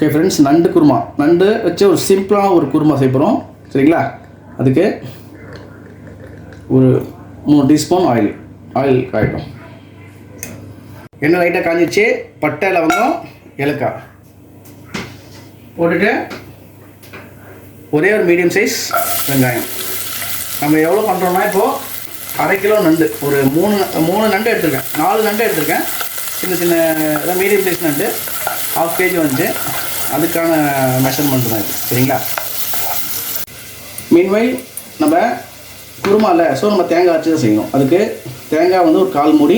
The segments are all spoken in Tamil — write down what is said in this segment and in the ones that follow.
ஓகே ஃப்ரெண்ட்ஸ், நண்டு குருமா. நண்டு வச்சு ஒரு சிம்பிளான ஒரு குருமா செய்ய போகிறோம். சரிங்களா? அதுக்கு ஒரு 3 டீஸ்பூன் ஆயில் காயட்டும். எண்ணெய் லைட்டாக காஞ்சிச்சு. பட்டை, லவங்கம், ஏலக்காய் போட்டுட்டு ஒரே ஒரு மீடியம் சைஸ் வெங்காயம். நம்ம எவ்வளோ பண்ணுறோம்னா இப்போது 1/2 கிலோ நண்டு, ஒரு 3 நண்டு எடுத்துருக்கேன், 4 நண்டு எடுத்துருக்கேன். சின்ன மீடியம் சைஸ் நண்டு 1/2 kg வந்துச்சு. அதுக்கான மெஷர்மெண்ட் தான் இது. சரிங்களா? மீன்வைல் நம்ம குருமாவில் நம்ம தேங்காய் அரைச்சி தான் செய்யணும். அதுக்கு தேங்காய் ஒரு 1/4 மூடி,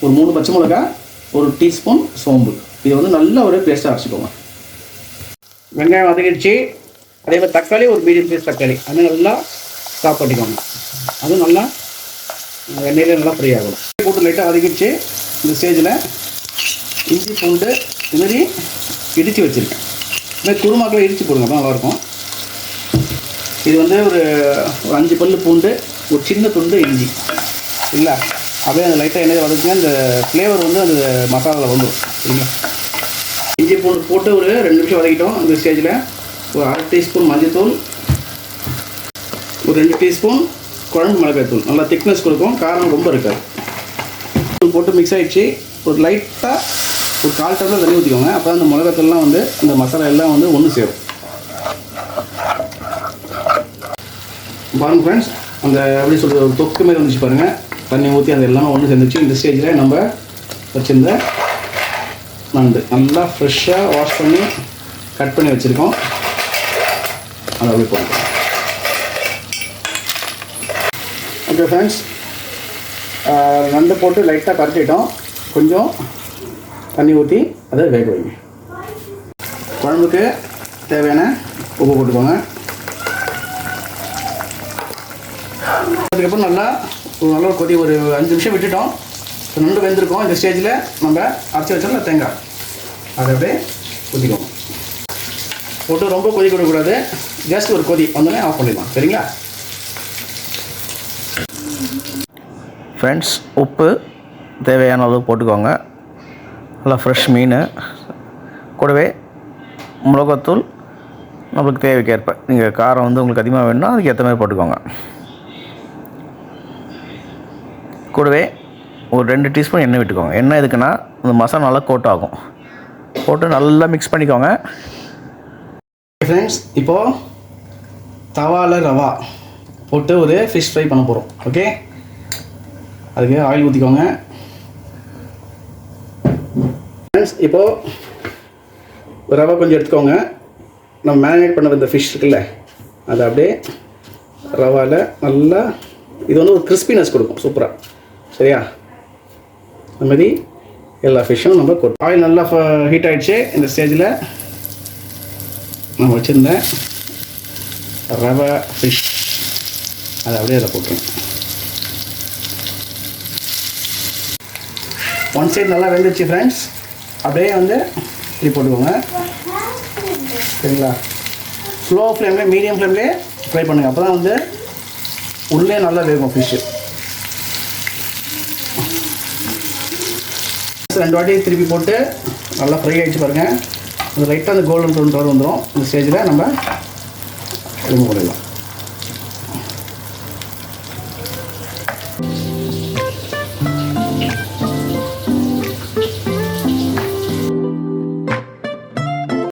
ஒரு 3 பச்சை மிளகாய், ஒரு டீஸ்பூன் சோம்பு. இது நல்ல ஒரு பேஸ்ட்டாக அரைச்சிக்கோங்க. வெங்காயம் வதக்கிடுச்சு. அதே மாதிரி தக்காளி, ஒரு மீடியம் சைஸ் தக்காளி, அது நல்லா சாப் பண்ணிக்கோங்க. அதுவும் நல்லா எண்ணெயில் நல்லா ஃப்ரை ஆகும். போட்டு லைட்டாக வதக்கிடுச்சு. இந்த ஸ்டேஜில் இஞ்சி பூண்டு இதுமாரி இடித்து வச்சுருக்கேன். இதுமாதிரி குருமாக்களை இடித்து போடுங்க, தான் நல்லாயிருக்கும். இது ஒரு 5 பல் பூண்டு, ஒரு சின்ன துண்டு இஞ்சி இல்லை, அப்படியே அந்த லைட்டாக எண்ணெய் வதக்குங்க. அந்த ஃப்ளேவர் அந்த மசாலாவில் வந்துடும். சரிங்களா? இஞ்சி பூண்டு போட்டு ஒரு 2 நிமிஷம் வதக்கிட்டோம். அந்த ஸ்டேஜில் ஒரு 1/2 டீஸ்பூன் மஞ்சள்தூள், ஒரு 2 டீஸ்பூன் குழம்பு மிளகாய் தூள். நல்லா திக்னஸ் கொடுக்கும், காரம் ரொம்ப இருக்காது. தூள் போட்டு மிக்ஸ் ஆகிடுச்சு. ஒரு லைட்டாக ஒரு 1/4 டம்ளர் தண்ணி ஊற்றிக்கோங்க. அப்போ அந்த மிளகாத்தூள்லாம் அந்த மசாலா எல்லாம் ஒன்று சேரும். பாருங்கள் ஃப்ரெண்ட்ஸ், அந்த எப்படி சொல்கிறது, ஒரு தொக்கு மாரி வந்துச்சு பாருங்கள். தண்ணி ஊற்றி அது எல்லாம் ஒன்று சேர்ந்துச்சு. இந்த ஸ்டேஜில் நம்ம வச்சுருந்த நண்டு நல்லா ஃப்ரெஷ்ஷாக வாஷ் பண்ணி கட் பண்ணி வச்சுருக்கோம். அதை அப்படி போடுறோம். ஓகே ஃப்ரெண்ட்ஸ், நண்டு போட்டு லைட்டாக கரைச்சிட்டோம். கொஞ்சம் தண்ணி ஊற்றி அதை வேக வைங்க. குழம்புக்கு தேவையான உப்பு போட்டுக்கோங்க. அதுக்கப்புறம் நல்லா கொதி ஒரு 5 நிமிஷம் விட்டுட்டோம். நண்டு வெந்திருக்கோம். இந்த ஸ்டேஜில் நம்ம அரைச்சி வச்சோம்ல தேங்காய், அதை அப்படியே ஊற்றிக்கோங்க. போட்டு ரொம்ப கொதி கொடுக்கக்கூடாது. ஜஸ்ட் ஒரு கொதி வந்தோடனே ஆஃப் பண்ணிடலாம். சரிங்களா? ஃப்ரெண்ட்ஸ், உப்பு தேவையான அளவு போட்டுக்கோங்க. நல்லா ஃப்ரெஷ் மீன், கூடவே மிளகாத்தூள் நம்மளுக்கு தேவைக்கேற்ப. நீங்கள் காரம் உங்களுக்கு அதிகமாக வேணும்னா அதுக்கு ஏற்ற மாதிரி போட்டுக்கோங்க. கூடவே ஒரு 2 டீஸ்பூன் எண்ணெய் விட்டுக்கோங்க. எண்ணெய் எதுக்குன்னா அந்த மசாலா நல்லா கோட் ஆகும். போட்டு நல்லா மிக்ஸ் பண்ணிக்கோங்க. ஃப்ரெண்ட்ஸ், இப்போது தவாவில் ரவா போட்டு ஒரு ஃபிஷ் ஃப்ரை பண்ண போகிறோம். ஓகே, அதுக்கு ஆயில் ஊற்றிக்கோங்க. ஃப்ரெண்ட்ஸ், இப்போது ரவா கொஞ்சம் எடுத்துக்கோங்க. நம்ம மேரினேட் பண்ண இந்த ஃபிஷ் இருக்குல்ல, அதை அப்படியே ரவாவில் நல்லா இது ஒரு கிறிஸ்பினஸ் கொடுக்கும் சூப்பராக. சரியா? அந்த மாதிரி எல்லா ஃபிஷ்ஷும் நம்ம ஆயில் நல்லா ஹீட் ஆகிடுச்சு. இந்த ஸ்டேஜில் நம்ம வச்சுருந்த ரவா ஃபிஷ் அதை அப்படியே அதில் போட்டுருங்க. ஒன் சைடு நல்லா வெந்துச்சு ஃப்ரெண்ட்ஸ். அப்படியே இப்படி போட்டுக்கோங்க. சரிங்களா? ஸ்லோ ஃப்ளேம்லேயே, மீடியம் ஃப்ளேம்லேயே ஃப்ரை பண்ணுங்கள். அப்போ தான் உள்ளே நல்லா வேகும் ஃபிஷ்ஷு. 2 வாட்டி திருப்பி போட்டு நல்லா ஃப்ரை ஆகிடுச்சு பாருங்கள். லைட்டாக கோல்டன் ப்ரௌன் கலர் வந்துடும். இந்த ஸ்டேஜில் நம்ம ரிமூவ் பண்ணிடலாம்.